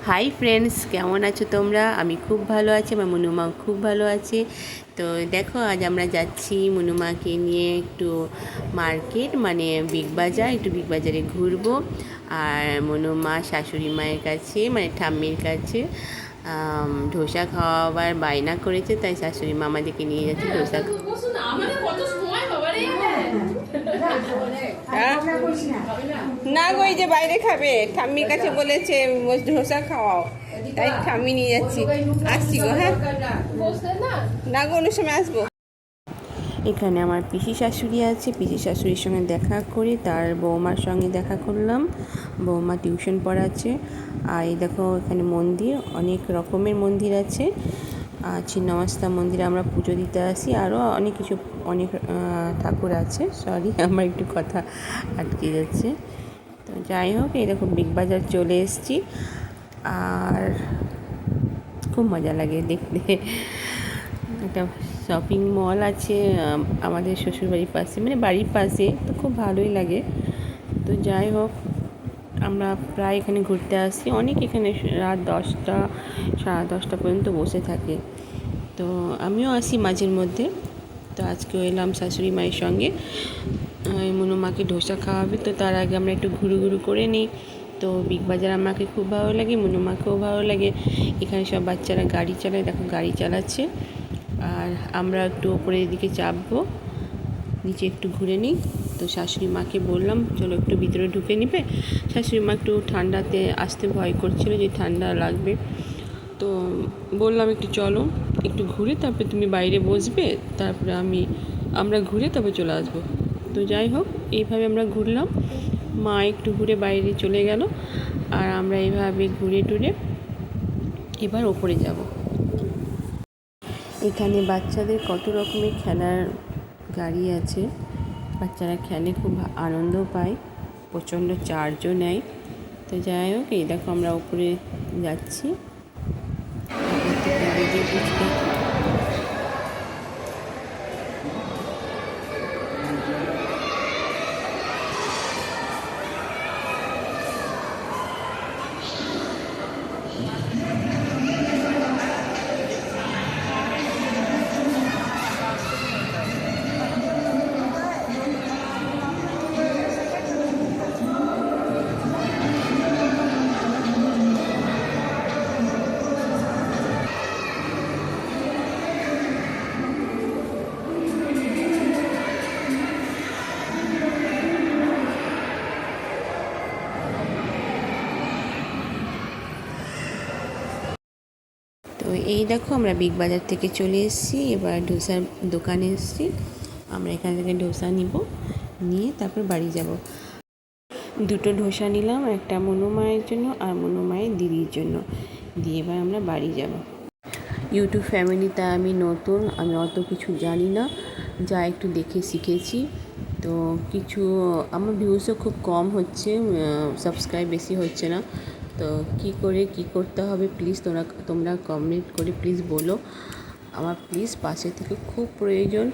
Hi friends, কেমন আছো তোমরা? আমি খুব ভালো আছি, আমার মনুমা খুব ভালো আছে। তো দেখো, আজ আমরা যাচ্ছি মনুমাকে নিয়ে একটু মার্কেট, মানে বিগ বাজার, একটু বিগ বাজারে ঘুরবো। আর মনুমা শাশুড়ি মায়ের কাছে, মানে ঠাম্মির কাছে ধোসা খাওয়াবার বায়না করেছে, তাই শাশুড়ি মা আমাদেরকে নিয়ে যাচ্ছে ধোসা। না গো, এই যে বাইরে খাবে, ঠাম্মির কাছে বলেছে ধোসা খাওয়াও, তাই ঠাম্মি নিয়ে যাচ্ছি। আসছি গো, হ্যাঁ না গো, অন্য সময় আসবো। এখানে আমার পিসি শাশুড়ি আছে, পিসি শাশুড়ির সঙ্গে দেখা করে তার বৌমার সঙ্গে দেখা করলাম। বৌমা টিউশন পড়াচ্ছে। আর এই দেখো, এখানে মন্দির, অনেক রকমের মন্দির আছে। ছিন্নমস্তা মন্দিরে আমরা পুজো দিতে আসি, আরও অনেক কিছু, অনেক ঠাকুর আছে। সরি, আমার একটু কথা আটকে যাচ্ছে। তো যাই হোক, এরকম বিগ বাজার চলে এসেছি, আর খুব মজা লাগে দেখতে। একটা শপিং মল আছে আমাদের শ্বশুরবাড়ির পাশে, মানে বাড়ির পাশে, তো খুব ভালোই লাগে। তো যাই হোক, আমরা প্রায় এখানে ঘুরতে আসি, অনেক এখানে রাত 10টা 10:30 পর্যন্ত বসে থাকে। তো আমিও আসি মাঝের মধ্যে। তো আজকেও এলাম শাশুড়ি মায়ের সঙ্গে, মনুমাকে ধোসা খাওয়াবে, তো তার আগে আমরা একটু ঘুরু করে নিই। তো বিগ বাজার আমাকে খুব ভালো লাগে, মনুমাকেও ভালো লাগে। এখানে সব বাচ্চারা গাড়ি চালায়, দেখো গাড়ি চালাচ্ছে। আর আমরা একটু ওপরের দিকে চাপবো, নিচে একটু ঘুরে নিই। তো শাশুড়ি মাকে বললাম চলো একটু ভিতরে ঢুকে নিবে। শাশুড়ি মা একটু ঠান্ডাতে আসতে ভয় করছিল, যে ঠান্ডা লাগবে। তো বললাম একটু চলো একটু ঘুরে, তারপরে তুমি বাইরে বসবে, তারপরে আমরা ঘুরে তারপরে চলে আসবো। তো যাই হোক, এইভাবে আমরা ঘুরলাম। মা একটু ঘুরে বাইরে চলে গেল, আর আমরা এইভাবে ঘুরে টুরে এবার ওপরে যাব। এখানে বাচ্চাদের কত রকমের খেলার গাড়ি আছে, বাচ্চারা খেলে, খুব আনন্দ পায়, প্রচণ্ড চার্জও নেয়। তো যাই হোক, এই দেখো আমরা উপরে যাচ্ছি। তো এই দেখো, আমরা বিগ বাজার থেকে চলে এসেছি, এবার ডোসার দোকানে এসেছি। আমরা এখান থেকে ডোসা নিয়ে তারপর বাড়ি যাব। দুটো ডোসা নিলাম, একটা মনুমায়ের জন্য আর মনুমায়ের দিদির জন্য, দিয়ে এবার আমরা বাড়ি যাব। ইউটিউব ফ্যামিলিতে আমি নতুন, আমি অত কিছু জানি না, যা একটু দেখে শিখেছি। তো কিছু আমার ভিউজও খুব কম হচ্ছে, সাবস্ক্রাইব বেশি হচ্ছে না। তো কী করতে হবে প্লিজ তোমরা কমেন্ট করে প্লিজ বলো। আমার প্লিজ পাশে থেকে খুব প্রয়োজন,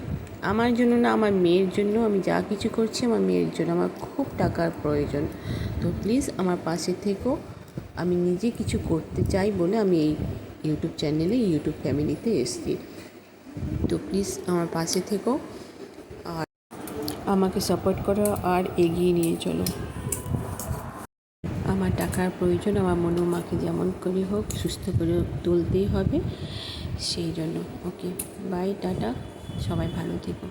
আমার জন্য না, আমার মেয়ের জন্য। আমি যা কিছু করছি আমার মেয়ের জন্য, আমার খুব টাকার প্রয়োজন। তো প্লিজ আমার পাশে থেকো। আমি নিজে কিছু করতে চাই বলে আমি এই ইউটিউব চ্যানেলে, ইউটিউব ফ্যামিলিতে এসেছি। তো প্লিজ আমার পাশে থেকো, আর আমাকে সাপোর্ট করো, আর এগিয়ে নিয়ে চলো। আমার টাকার প্রয়োজন, আমার মনুমাকে যেমন করে হোক সুস্থ করে তুলতেই হবে, সেই জন্য। ওকে, বাই, টাটা, সবাই ভালো থেকো।